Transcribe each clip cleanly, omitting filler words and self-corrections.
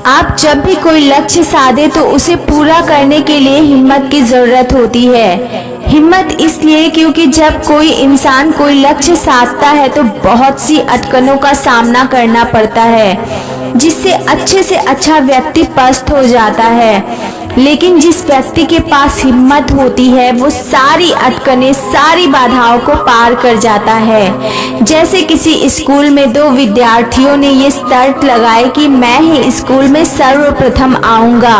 आप जब भी कोई लक्ष्य साधे तो उसे पूरा करने के लिए हिम्मत की जरूरत होती है। हिम्मत इसलिए क्योंकि जब कोई इंसान कोई लक्ष्य साधता है तो बहुत सी अटकनों का सामना करना पड़ता है, जिससे अच्छे से अच्छा व्यक्ति पस्त हो जाता है। लेकिन जिस व्यक्ति के पास हिम्मत होती है वो सारी अटकनें, सारी बाधाओं को पार कर जाता है। जैसे किसी स्कूल में दो विद्यार्थियों ने ये शर्त लगाई कि मैं ही स्कूल में सर्वप्रथम आऊंगा,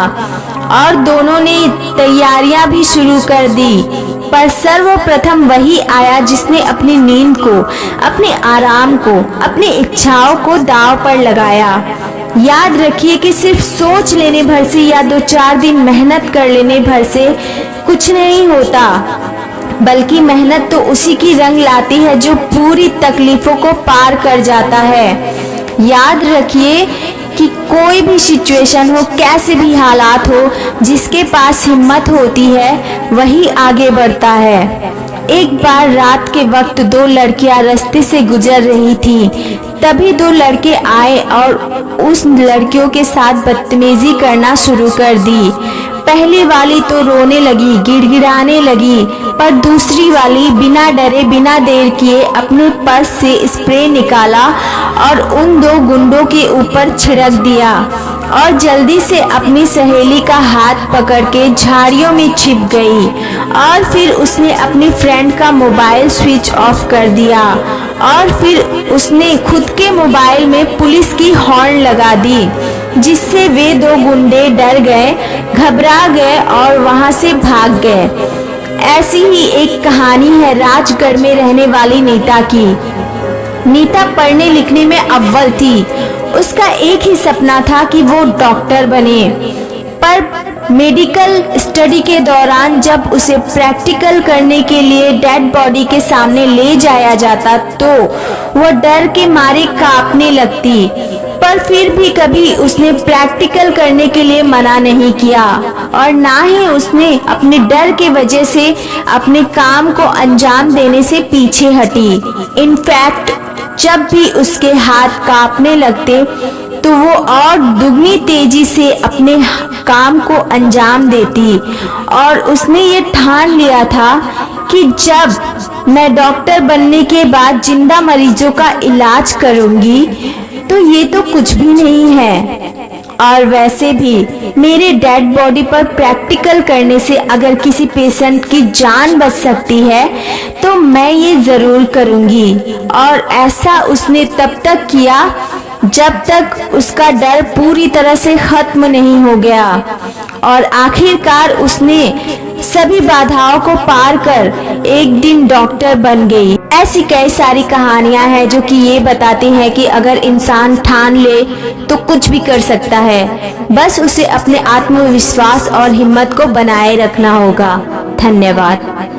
और दोनों ने तैयारियां भी शुरू कर दी, पर सर्वप्रथम वही आया जिसने अपनी नींद को, अपने आराम को, अपनी इच्छाओं को दांव पर लगाया। याद रखिए कि सिर्फ सोच लेने भर से या 2-4 दिन मेहनत कर लेने भर से कुछ नहीं होता, बल्कि मेहनत तो उसी की रंग लाती है जो पूरी तकलीफों को पार कर जाता है। याद रखिए कि कोई भी सिचुएशन हो, कैसे भी हालात हो, जिसके पास हिम्मत होती है वही आगे बढ़ता है। एक बार रात के वक्त दो लड़कियां रास्ते से गुजर रही थी। तभी दो लड़के आए और उस लड़कियों के साथ बदतमीजी करना शुरू कर दी। पहली वाली तो रोने लगी, गिड़गिड़ाने लगी, पर दूसरी वाली बिना डरे बिना देर किए अपने पर्स से स्प्रे निकाला और उन दो गुंडों के ऊपर छिड़क दिया और जल्दी से अपनी सहेली का हाथ पकड़ के झाड़ियों में छिप गई। और फिर उसने अपनी फ्रेंड का मोबाइल स्विच ऑफ कर दिया और फिर उसने खुद के मोबाइल में पुलिस की हॉर्न लगा दी, जिससे वे दो गुंडे डर गए, घबरा गए और वहां से भाग गए। ऐसी ही एक कहानी है राजगढ़ में रहने वाली नीता की। नीता पढ़ने लिखने में अव्वल थी। उसका एक ही सपना था कि वो डॉक्टर बने, पर मेडिकल स्टडी के दौरान जब उसे प्रैक्टिकल करने के लिए डेड बॉडी के सामने ले जाया जाता तो वो डर के मारे कांपने लगती, पर फिर भी कभी उसने प्रैक्टिकल करने के लिए मना नहीं किया और ना ही उसने अपने डर के वजह से अपने काम को अंजाम देने से पीछे हटी। इनफैक्ट जब भी उसके हाथ कांपने लगते तो वो और दुगनी तेजी से अपने काम को अंजाम देती और उसने ये ठान लिया था कि जब मैं डॉक्टर बनने के बाद जिंदा मरीजों का इलाज करूंगी तो ये तो कुछ भी नहीं है। और वैसे भी मेरे डेड बॉडी पर प्रैक्टिकल करने से अगर किसी पेशेंट की जान बच सकती है तो मैं ये जरूर करूंगी। और ऐसा उसने तब तक किया जब तक उसका डर पूरी तरह से खत्म नहीं हो गया और आखिरकार उसने सभी बाधाओं को पार कर एक दिन डॉक्टर बन गई। ऐसी कई सारी कहानियां हैं जो कि ये बताती हैं कि अगर इंसान ठान ले तो कुछ भी कर सकता है, बस उसे अपने आत्मविश्वास और हिम्मत को बनाए रखना होगा। धन्यवाद।